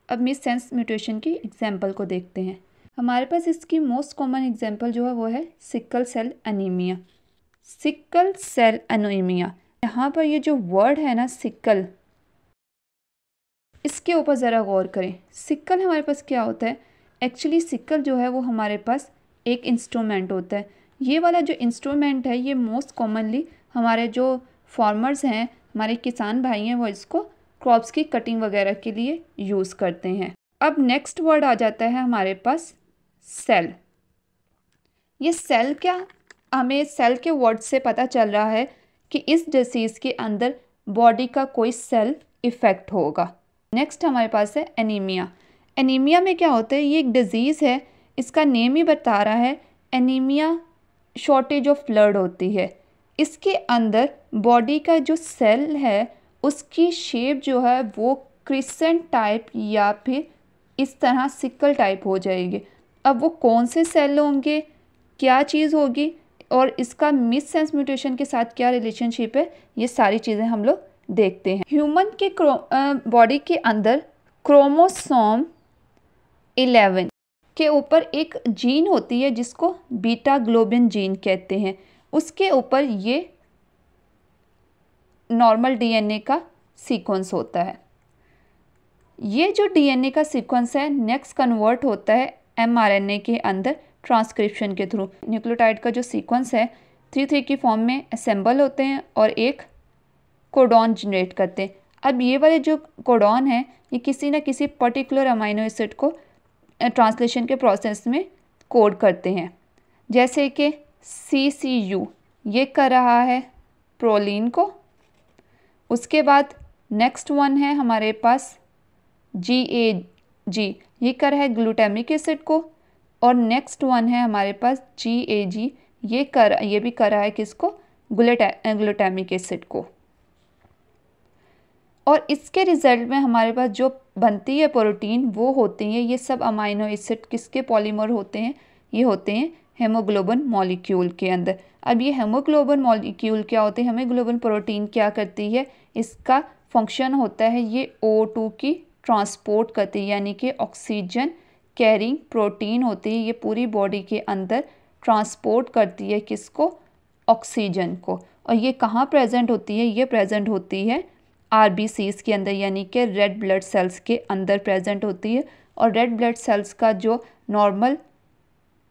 अब मिससेंस म्यूटेशन की एग्जाम्पल को देखते हैं। हमारे पास इसकी मोस्ट कॉमन एग्जाम्पल जो है वो है sickle cell anaemia. Sickle cell anaemia, यहाँ पर ये जो वर्ड है ना सिकल, इसके ऊपर ज़रा गौर करें। सिकल हमारे पास क्या होता है? एक्चुअली सिकल जो है वो हमारे पास एक इंस्ट्रूमेंट होता है। ये वाला जो इंस्ट्रूमेंट है ये मोस्ट कॉमनली हमारे जो फार्मर्स हैं, हमारे किसान भाई हैं, वो इसको क्रॉप्स की कटिंग वगैरह के लिए यूज़ करते हैं। अब नेक्स्ट वर्ड आ जाता है हमारे पास सेल। ये सेल क्या, हमें सेल के वर्ड से पता चल रहा है कि इस डिसीज़ के अंदर बॉडी का कोई सेल इफ़ेक्ट होगा। नेक्स्ट हमारे पास है एनीमिया। एनीमिया में क्या होता है? ये एक डिज़ीज़ है, इसका नेम ही बता रहा है, एनीमिया शॉर्टेज ऑफ ब्लड होती है। इसके अंदर बॉडी का जो सेल है उसकी शेप जो है वो क्रिसेंट टाइप या फिर इस तरह सिकल टाइप हो जाएगी। अब वो कौन से सेल होंगे, क्या चीज़ होगी और इसका मिससेंस म्यूटेशन के साथ क्या रिलेशनशिप है, ये सारी चीज़ें हम लोग देखते हैं। ह्यूमन के बॉडी के अंदर क्रोमोसोम 11 के ऊपर एक जीन होती है जिसको बीटा ग्लोबिन जीन कहते हैं। उसके ऊपर ये नॉर्मल डीएनए का सीक्वेंस होता है। ये जो डीएनए का सीक्वेंस है नेक्स्ट कन्वर्ट होता है एमआरएनए के अंदर ट्रांसक्रिप्शन के थ्रू। न्यूक्लियोटाइड का जो सीक्वेंस है 3-3 की फॉर्म में असेंबल होते हैं और एक कोडॉन जनरेट करते हैं। अब ये वाले जो कोडॉन है ये किसी न किसी पर्टिकुलर अमाइनो एसिड को ट्रांसलेशन के प्रोसेस में कोड करते हैं, जैसे कि CCU ये कर रहा है प्रोलीन को। उसके बाद नेक्स्ट वन है हमारे पास GAG, ये कर रहा है ग्लूटामिक एसिड को। और नेक्स्ट वन है हमारे पास GAG, ये भी कर रहा है किसको? ग्लूटामिक एसिड को। और इसके रिजल्ट में हमारे पास जो बनती है प्रोटीन वो होती है, ये सब अमाइनो एसिड किसके पॉलीमर होते हैं? ये होते हैं हेमोग्लोबिन मॉलिक्यूल के अंदर। अब ये हेमोग्लोबिन मॉलिक्यूल क्या होते हैं? हेमोग्लोबिन प्रोटीन क्या करती है? इसका फंक्शन होता है ये O2 की ट्रांसपोर्ट करती है, यानी कि ऑक्सीजन कैरिंग प्रोटीन होती है। ये पूरी बॉडी के अंदर ट्रांसपोर्ट करती है किसको? ऑक्सीजन को। और ये कहाँ प्रेजेंट होती है? ये प्रेजेंट होती है RBCs के अंदर, यानी कि रेड ब्लड सेल्स के अंदर प्रेजेंट होती है। और रेड ब्लड सेल्स का जो नॉर्मल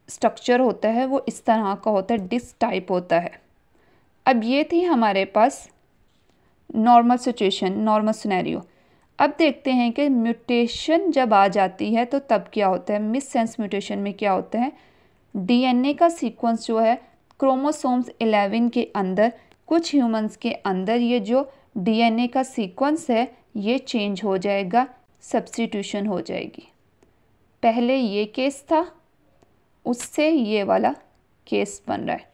स्ट्रक्चर होता है वो इस तरह का होता है, डिस्क टाइप होता है। अब ये थी हमारे पास नॉर्मल सिचुएशन, नॉर्मल सिनेरियो। अब देखते हैं कि म्यूटेशन जब आ जाती है तो तब क्या होता है। मिससेंस म्यूटेशन में क्या होता है? डीएनए का सीक्वेंस जो है क्रोमोसोम्स 11 के अंदर, कुछ ह्यूमंस के अंदर ये जो डीएनए का सीक्वेंस है ये चेंज हो जाएगा, सब्स्टिट्यूशन हो जाएगी। पहले ये केस था, उससे ये वाला केस बन रहा है।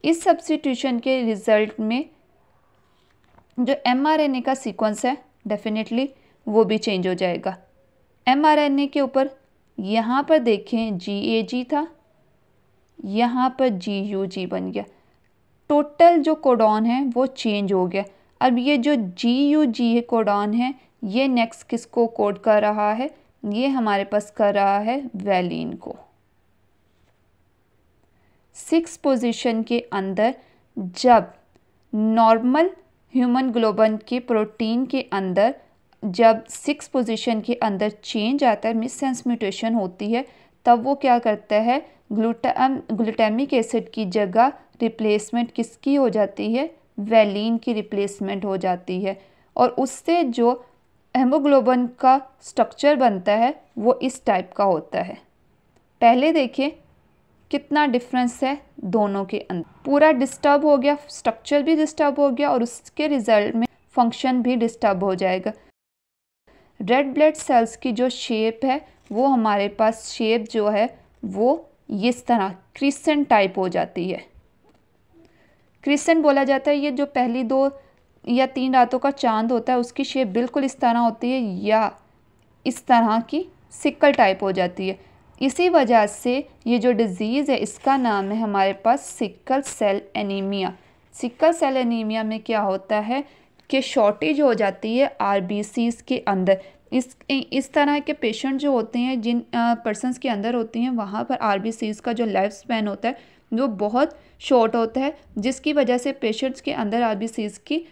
इस सब्स्टिट्यूशन के रिजल्ट में जो एमआरएनए का सीक्वेंस है डेफिनेटली वो भी चेंज हो जाएगा। एमआरएनए के ऊपर यहाँ पर देखें GAG था, यहाँ पर GUG बन गया। टोटल जो कोडॉन है वो चेंज हो गया। अब ये जो GUG कोडॉन है ये नेक्स्ट किसको कोड कर रहा है? ये हमारे पास कर रहा है वैलिन को। 6 पोजीशन के अंदर जब नॉर्मल ह्यूमन ग्लोबन के प्रोटीन के अंदर जब 6 पोजीशन के अंदर चेंज आता है, मिससेंस म्यूटेशन होती है, तब वो क्या करता है? ग्लूटामिक एसिड की जगह रिप्लेसमेंट किसकी हो जाती है? वैलिन की रिप्लेसमेंट हो जाती है। और उससे जो हेमोग्लोबिन का स्ट्रक्चर बनता है वो इस टाइप का होता है। पहले देखिए कितना डिफरेंस है दोनों के अंदर। पूरा डिस्टर्ब हो गया, स्ट्रक्चर भी डिस्टर्ब हो गया और उसके रिजल्ट में फंक्शन भी डिस्टर्ब हो जाएगा। रेड ब्लड सेल्स की जो शेप है वो हमारे पास शेप जो है वो इस तरह क्रिसेंट टाइप हो जाती है। क्रिसेंट बोला जाता है ये जो पहली 2 या 3 रातों का चांद होता है उसकी शेप बिल्कुल इस तरह होती है, या इस तरह की सिकल टाइप हो जाती है। इसी वजह से ये जो डिज़ीज़ है इसका नाम है हमारे पास sickle cell anaemia. Sickle cell anaemia में क्या होता है कि शॉर्टेज हो जाती है RBCs के अंदर। इस तरह के पेशेंट जो होते हैं, जिन पर्सनस के अंदर होती हैं, वहाँ पर आरबीसीज का जो लाइफ स्पैन होता है वो बहुत शॉर्ट होता है, जिसकी वजह से पेशेंट्स के अंदर आरबीसीज की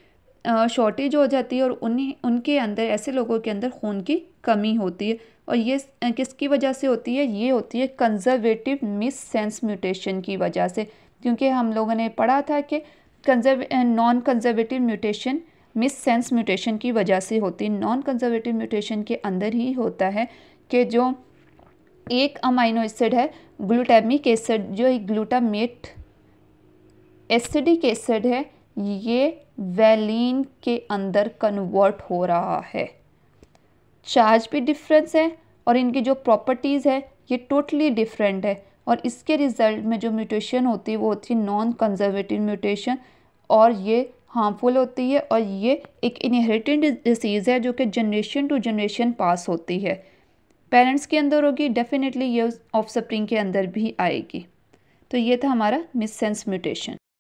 शॉर्टेज हो जाती है और उनके अंदर, ऐसे लोगों के अंदर खून की कमी होती है। और ये किसकी वजह से होती है? ये होती है कंजर्वेटिव मिससेंस म्यूटेशन की वजह से, क्योंकि हम लोगों ने पढ़ा था कि नॉन कंजर्वेटिव म्यूटेशन मिससेंस म्यूटेशन की वजह से होती है। नॉन कंजर्वेटिव म्यूटेशन के अंदर ही होता है कि जो एक अमाइनो एसिड है ग्लूटामिक एसिड, जो एक ग्लूटामेट एसिडिक एसिड है, ये वैलीन के अंदर कन्वर्ट हो रहा है। चार्ज भी डिफरेंस है और इनकी जो प्रॉपर्टीज़ है ये टोटली डिफरेंट है, और इसके रिजल्ट में जो म्यूटेशन होती है वो होती है नॉन कंजर्वेटिव म्यूटेशन, और ये हार्मफुल होती है, और ये एक इनहेरिटेड डिसीज़ है जो कि जनरेशन टू जनरेशन पास होती है। पेरेंट्स के अंदर होगी, डेफिनेटली ये ऑफस्प्रिंग के अंदर भी आएगी। तो ये था हमारा मिससेंस म्यूटेशन।